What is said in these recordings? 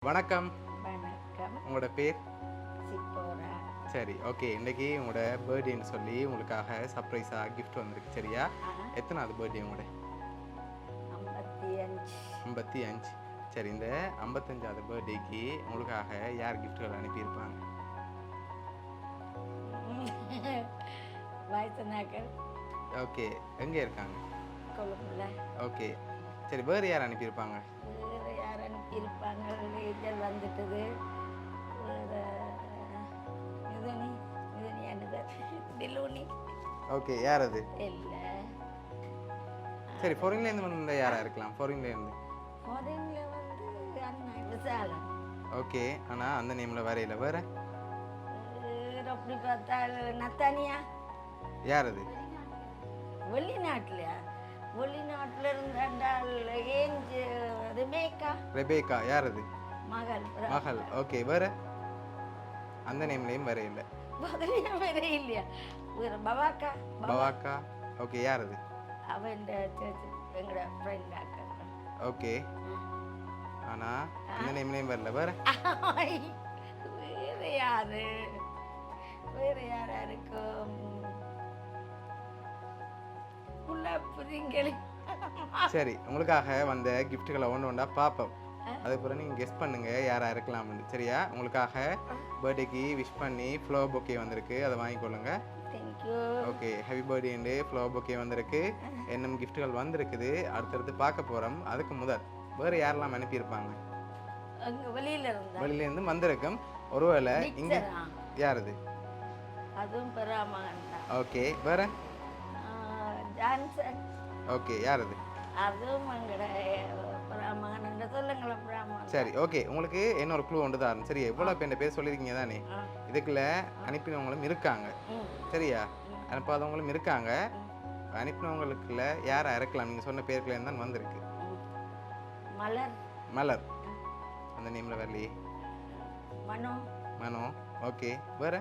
வணக்கம். வணக்கம். உங்களோட பேர்? சிப்போரா. சரி, ஓகே. இன்னைக்கு உங்களோட பர்த்டேன்னு சொல்லி உங்களுக்காக சர்ப்ரைஸா கிஃப்ட் வந்திருக்கு. சரியா? எத்தனாவது பர்த்டே உங்களோட? 55. 55. சரி, இந்த 55வது பர்த்டேக்கு உங்களுக்காக யார் கிஃப்ட்கள் அனுப்பியிருப்பாங்க? வயசுனாக்கள் ஓகே. எங்க இருக்காங்க? கொழும்புல. ஓகே. சரி, வேறு யார் அனுப்பியிருப்பாங்க? வேறு யார் அனுப்பியிருப்பாங்க? இதழ் வந்துட்டது. வேறு மிதுனி மிதுனி அனுதர் டிலூனி. ஓகே. யார் அது? இல்லை. சரி, ஃபாரின்லேருந்து வந்த யாராக இருக்கலாம்? ஃபாரின்லேருந்து. ஃபாரின்ல வந்து அண்ணா விசாலன். ஓகே. ஆனால் அந்த நேமில் வரையில வேறு? அப்படி பார்த்தா நத்தானியா. யார் அது? வெளிநாட்டிலையா? வெளிநாட்டில் இருந்தால் ஏஞ்சு ரெபேக்கா. ரெபேக்கா. யார் அது? மகள். மகள். ஓகே. வேறு? அந்த நேம்லேயும் வரையில. பதிலையும் வேற இல்லையா? வேற பவாக்கா. பவாக்கா. ஓகே. யார் அது? அவன் எங்களோட ஃப்ரெண்ட் அக்கா. ஓகே. ஆனால் அந்த நேம்லேயும் வரல. வேறு? வேற யாரு? வேற யாரா இருக்கும்? சரி, உங்களுக்காக வந்த கிஃப்ட்டுகளை ஒன்று ஒன்றா பார்ப்போம். அதுக்கப்புறம் நீங்கள் கெஸ் பண்ணுங்க யாராக இருக்கலாம்னு. சரியா? உங்களுக்காக பர்த்டேக்கு விஷ் பண்ணி ஃப்ளவர் பொக்கே வந்திருக்கு, அதை வாங்கிக்கொள்ளுங்க. ஓகே. ஹாப்பி பர்த்டேண்டு ஃப்ளவர் பொக்கே வந்திருக்கு. இன்னும் கிஃப்ட்டுகள் வந்திருக்குது, அடுத்தடுத்து பார்க்க போகிறோம். அதுக்கு முதல் வேறு யாரெல்லாம் அனுப்பியிருப்பாங்க? வெளியிலேருந்து வந்திருக்கும். ஒருவேளை இங்கே யார் அது? அதுவும் பெறாமகன். ஓகே. வேறு? ஜான்சன். ஓகே. யார் அது? அதுவும் எங்கட பிராமகன் சொல்லுங்களேன். பிராமகன். சரி, ஓகே. உங்களுக்கு இன்னொரு க்ளூ ஒன்று தான். சரி, எவ்வளோ பேர் சொல்லியிருக்கீங்க தானே? இதுக்குள்ள அனுப்பினவங்களும் இருக்காங்க. சரியா? அனுப்பாதவங்களும் இருக்காங்க. அனுப்பினவங்களுக்குள்ள யாரா இருக்கலாம்? நீங்கள் சொன்ன பேருக்குள்ள தான் வந்திருக்கு. மலர். மலர். அந்த நேமில் வரலையே. மனோ. மனோ. ஓகே. வேறு?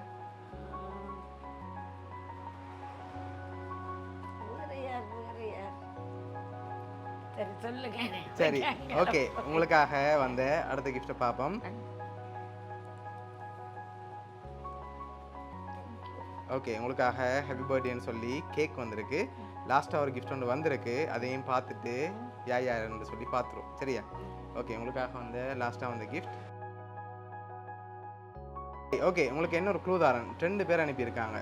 சரி, ஓகே. உங்களுக்காக வந்த அடுத்த கிஃப்ட்டை பார்ப்போம். ஓகே. உங்களுக்காக ஹாப்பி பர்த்டேன்னு சொல்லி கேக் வந்திருக்கு. லாஸ்ட்டாக ஒரு கிஃப்ட் ஒன்று வந்திருக்கு, அதையும் பார்த்துட்டு யாருன்னு சொல்லி பார்த்துருவோம். சரியா? ஓகே. உங்களுக்காக வந்து லாஸ்ட்டாக வந்த கிஃப்ட். ஓகே. உங்களுக்கு என்ன ஒரு க்ளூ தாரன்? 2 பேர் அனுப்பியிருக்காங்க.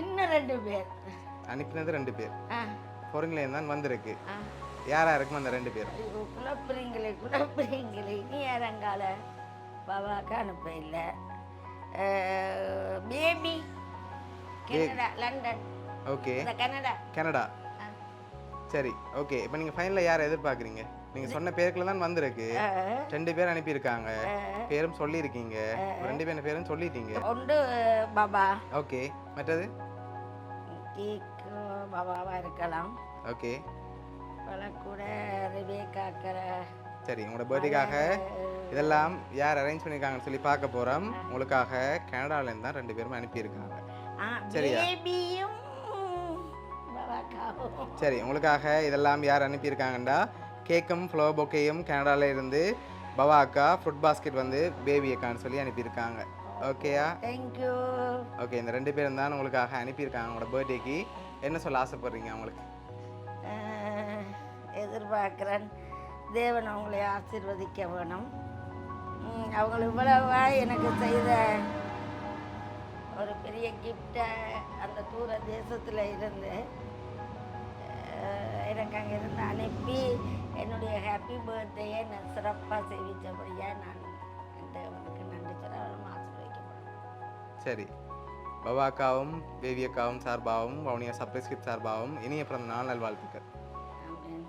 இன்னும் 2 பேர் அனுப்பினது 2 பேர் ஃபாரின்லேருந்து தான் வந்திருக்கு. யாரா இருக்கும் அந்த 2 பேரும்? குழப்பறீங்களே நீ யாரங்கால பாபாக்கு அனுப்ப இல்லை. Baby Canada, London. Okay. Canada. சரி, ஓகே. இப்போ நீங்கள் ஃபைனலில் யாரை எதிர்பார்க்குறீங்க? நீங்கள் சொன்ன பேருக்குள்ள தான் வந்திருக்கு. 2 பேர் அனுப்பியிருக்காங்க, பேரும் சொல்லியிருக்கீங்க. 2 பேர் பேரும் சொல்லிட்டீங்க. ஒன்று பாபா. ஓகே. மற்றது? கேக் பாபாவா இருக்கலாம். ஓகே. கூட ரெபேக்கா. சரி, உங்களோட பர்த்டேக்காக இதெல்லாம் யார் அரேஞ்ச் பண்ணியிருக்காங்கன்னு சொல்லி பார்க்க போகிறோம். உங்களுக்காக கனடாலேருந்து தான் 2 பேரும் அனுப்பியிருக்காங்க. சரியா? சரி, உங்களுக்காக இதெல்லாம் யார் அனுப்பியிருக்காங்கண்டா கேக்கும் ஃப்ளவர் பொக்கேயும் கனடாவில் இருந்து பவாக்கா, ஃப்ரூட் பாஸ்கெட் வந்து பேபி அக்கான்னு சொல்லி அனுப்பியிருக்காங்க. ஓகேயா? தேங்க்யூ. ஓகே. இந்த 2 பேரும் தான் உங்களுக்காக அனுப்பியிருக்காங்க. உங்களோட பர்த்டேக்கு என்ன சொல்ல ஆசைப்படுறீங்க? அவங்களுக்கு எதிர்பார்க்குறேன் தேவன் அவங்களை ஆசீர்வதிக்க வேணும். அவங்க இவ்வளவா எனக்கு செய்த ஒரு பெரிய கிஃப்டை அந்த தூர தேசத்தில் இருந்து எனக்கு அங்கே இருந்து அனுப்பி என்னுடைய ஹாப்பி பர்த்டேயை நான் சிறப்பாக செய்வித்தபடியாக நான் தேவனுக்கு நன்றி சொல்ல ஆசீர்வதிக்கப்படும். சரி, பவாக்காவும் பேபியக்காவும் சார்பாகவும் வவுனியா சர்ப்ரைஸ் கிஃப்ட் சார்பாகவும் இனிய பிறந்த நாள் நல்வாழ்த்துக்கள். ஆமென்.